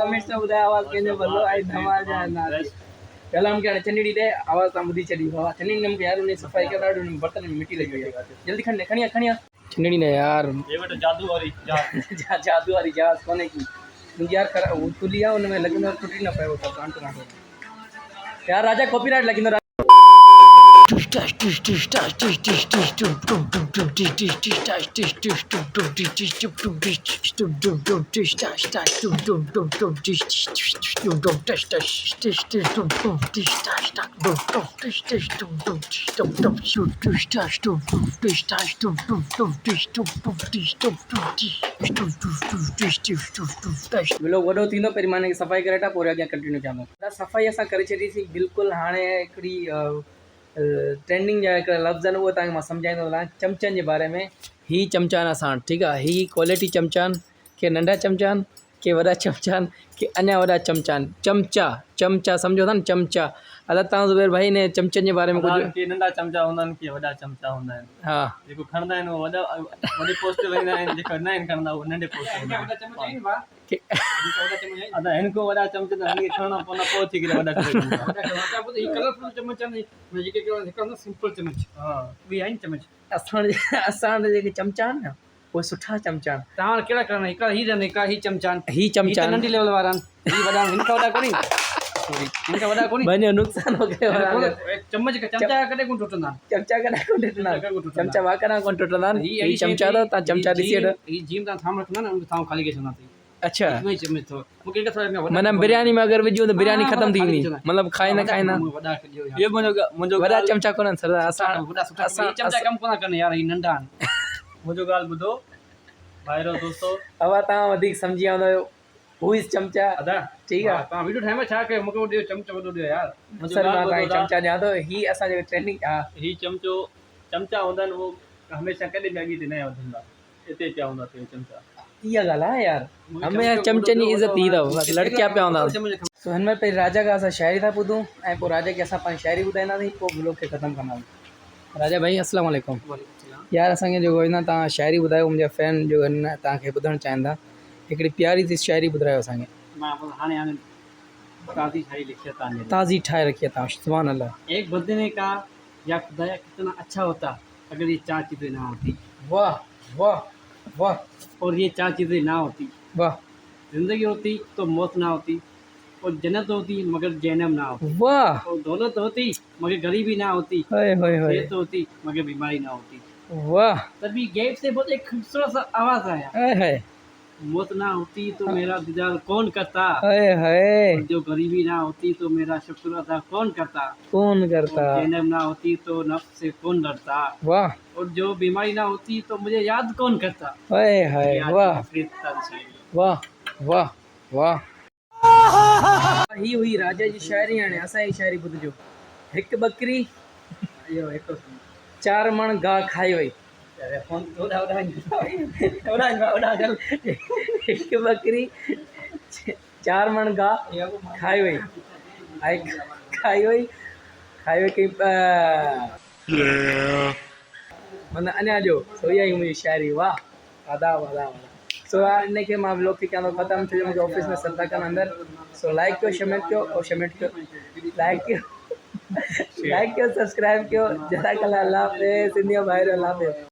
Comments में ॿुधायो आवाज़ कंहिंजो भलो आहे धमाल जा ना पहला हम क्या चंडीड़ी दे आवाज़ तां ॿुधी छॾी बाबा चंडीड़ी ने मूंखे यार उन सफ़ाई कर ॾाढो बर्तन में मिट्टी लगी हुई है जल्दी खणिया चंडीड़ी ने यार ये बेटा जादू वाली जादू वाली जहाज कोने की मुझे यार खुली आहे उनमें लॻंदो टुटी न पियो त कांटो यार राजा कॉपीराइट लॻंदो लोग वॾो थींदो पहिरीं माने सफ़ाई करे पोइ अॻियां कंटिन्यू कंदो सफ़ाई असां करे छॾीसीं बिल्कुलु हाणे हिकिड़ी ट्रेंडिंग जा हिकिड़ा लफ़्ज़ आहिनि उहे तव्हांखे मां सम्झाईंदो हलां चमचनि जे बारे में ही चमचा आहिनि असां वटि ठीकु आहे ही क्वालिटी चमचा आहिनि के नंढा चमचा आहिनि के वॾा चमचा आहिनि के अञा वॾा चमचा आहिनि चमचा सम्झो था न चमचा अलाए तव्हां ज़ुबैर भाई ने चमचनि जे बारे में कुझु के नंढा चमचा हूंदा आहिनि के वॾा चमचा हूंदा आहिनि हा जेको खणंदा आहिनि उहो वॾे पोस्ट ते वेंदा आहिनि जेको न आहिनि खणंदा उहो नंढे पोस्ट ते वेंदा आहिनि अदा हिनको वॾा चमच त हिनखे खणणा पवंदा पोइ थी करे वॾा कलरफुल चम्मच आहिनि जेके हिकिड़ो सिंपल चम्मच हा ॿी आहिनि चम्मच असां वटि जेके चमचा आहिनि न उहे सुठा चमचा आहिनि तव्हां वटि कहिड़ा करणा हिकिड़ा ही रहनि हिकिड़ा ही चमचा आहिनि ही चमचा नंढी लेवल वारा आहिनि ही वॾा हिनखां वॾा कोन्हे हिनखां वॾा कोन्हे वञो नुक़सान हो गयो चम्मच चमचा कॾहिं कोन टुटंदा आहिनि चमचा कॾहिं कोन टुटंदा चमचा वाकड़ा कोन टुटंदा आहिनि ही चमचा अथव तव्हां चमचा ॾिसी वठो ही जीम तव्हां थाम रखंदा न उनखे थाम ख़ाली करे छॾंदा अथई अच्छा इहो ई चम्मच अथव मूंखे हिकु थोरा माना बिरयानी में अगरि विझूं त बिरयानी ख़तम थी वेंदी मतिलबु खाईंदा खाईंदा वॾा कजो ये मुंहिंजो वॾा चमचा कोन आहिनि सर असां वॾा सुठा चमचा कमु कोन कनि यार ही नंढा आहिनि मुंहिंजो ॻाल्हि ॿुधो भाइरो दोस्तो हवा तव्हां वधीक सम्झी विया हूंदव हू इज़ चमचा अदा ठीकु आहे तव्हां वीडियो ठाहियो छा कयो मूंखे ॾियो चमचो वॾो ॾियो यार सर मां तव्हांखे चमचा ॾियां थो ही असांजो ट्रेंडिंग हा ही चमचा हूंदा आहिनि उहो हमेशह कॾहिं बि अॻिते न वधंदा हिते पिया हूंदा अथव चमचा इहा ॻाल्हि आहे यार हमेशह चमचनि जी इज़त थी अथव लड़किया पिया हूंदा सो हिन में पहिरीं राजा खां असां शाइरी था ॿुधूं ऐं पोइ राजा खे असां पंहिंजी शाइरी ॿुधाईंदासीं पोइ ब्लॉग खे ख़तमु कंदासीं राजा भाई अस्सलाम वालेकुम यार असांखे जेको हिन तव्हां शाइरी ॿुधायो मुंहिंजा फैन जो हिन तव्हांखे ॿुधणु चाहिनि था हिकिड़ी प्यारी सी शाइरी ॿुधायो असांखे मां हाणे ताज़ी शायरी लिखी है ताने ताज़ी ठाहे रखी आहे तव्हां सुभान अल्लाह एक बंदे ने कहा या खुदाया कितना अच्छा होता अगर ये चार चीज़ें ना होती वाह वाह वाह और ये चार चीज़ें ना होती वाह जिंदगी होती तो मौत ना होती और जन्नत होती मगर जहन्नम ना होती वाह और दौलत होती मगर गरीबी ना होती हाय हाय हाय सेहत होती मगर बीमारी ना होती वाह तभी गैप से बहुत एक खूबसूरत सा आवाज़ आया हाय हाय मौत ना होती तो मेरा दीदार कौन करता हाय हाय और जो गरीबी ना होती तो मेरा शुक्र अदा कौन करता कौन करता और जहन्नम ना होती तो नफ्स से कौन डरता वाह और जो बीमारी ना होती तो मुझे याद कौन करता हाय हाय ये आज वाह की ताज़ी शायरी। वाह वाह वाह ही हुई राजा जी शाइरी हाणे असांजी शाइरी ॿुधिजो हिकु ॿकरी इहो हिकु चार मण गाह खाई वई फोन उड़ा हिकु ॿकरी चार मण गाह खाई वई ऐं खाई वई कई माना अञा जो सो इहा ई मुंहिंजी शाइरी वाह आदाब आदाब सो इन खे मां ब्लॉग खे कयां थो ख़तमु छो जो मुंहिंजे ऑफिस में सत कनि अंदरि सो लाइक कयो शमेट कयो और शमेट कयो लाइक कयो सब्सक्राइब कयो जज़ाकल्लाह अल्लाह हाफ़िज़ सिंधी भाइर अल्लाह हाफ़िज़